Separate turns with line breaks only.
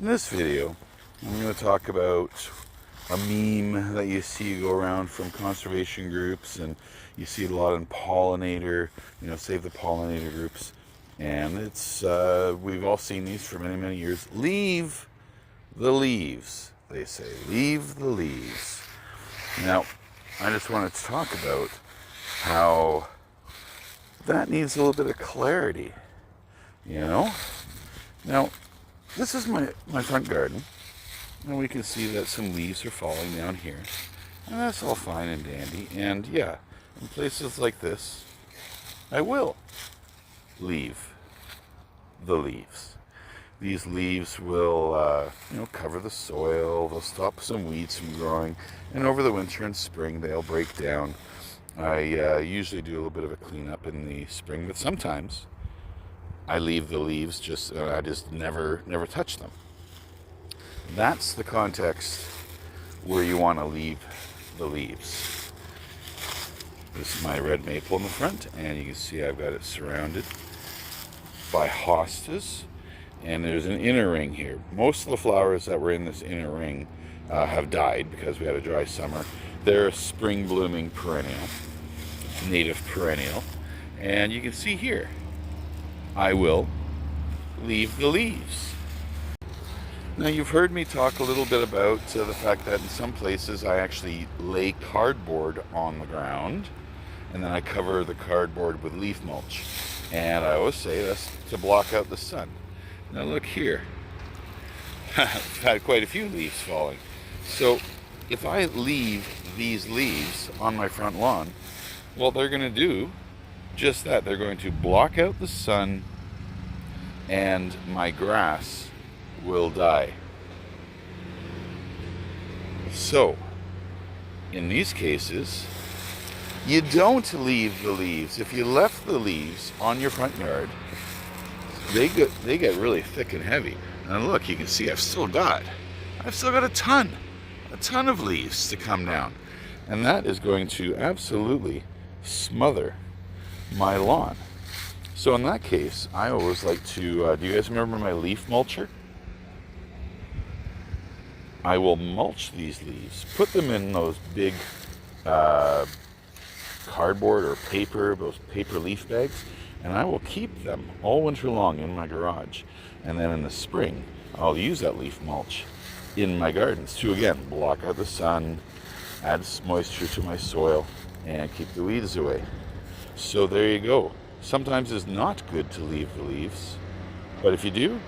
In this video, I'm going to talk about a meme that you see go around from conservation groups, and you see it a lot in pollinator, save the pollinator groups. And it's, we've all seen these for many, many years. Leave the leaves, they say. Leave the leaves. Now, I just wanted to talk about how that needs a little bit of clarity, Now, this is my front garden, and we can see that some leaves are falling down here, and that's all fine and dandy. And yeah, in places like this, I will leave the leaves. These leaves will, cover the soil, they'll stop some weeds from growing, and over the winter and spring they'll break down. I usually do a little bit of a cleanup in the spring, but sometimes I leave the leaves I just never touch them. That's the context where you want to leave the leaves. This is my red maple in the front, and you can see I've got it surrounded by hostas, and there's an inner ring here. Most of the flowers that were in this inner ring have died because we had a dry summer. They're a spring blooming perennial, native perennial, and you can see here I will leave the leaves. Now, you've heard me talk a little bit about the fact that in some places I actually lay cardboard on the ground, and then I cover the cardboard with leaf mulch. And I always say that's to block out the sun. Now look here. I've had quite a few leaves falling. So if I leave these leaves on my front lawn, well, they're going to do just that. They're going to block out the sun, and my grass will die. So in these cases, you don't leave the leaves. If you left the leaves on your front yard, they get really thick and heavy. And look, you can see I've still got a ton of leaves to come down, and that is going to absolutely smother my lawn. So in that case, I always like to, do you guys remember my leaf mulcher? I will mulch these leaves, put them in those big cardboard or paper, those paper leaf bags, and I will keep them all winter long in my garage. And then in the spring, I'll use that leaf mulch in my gardens to, again, block out the sun, add moisture to my soil, and keep the weeds away. So there you go. Sometimes it's not good to leave the leaves, but if you do,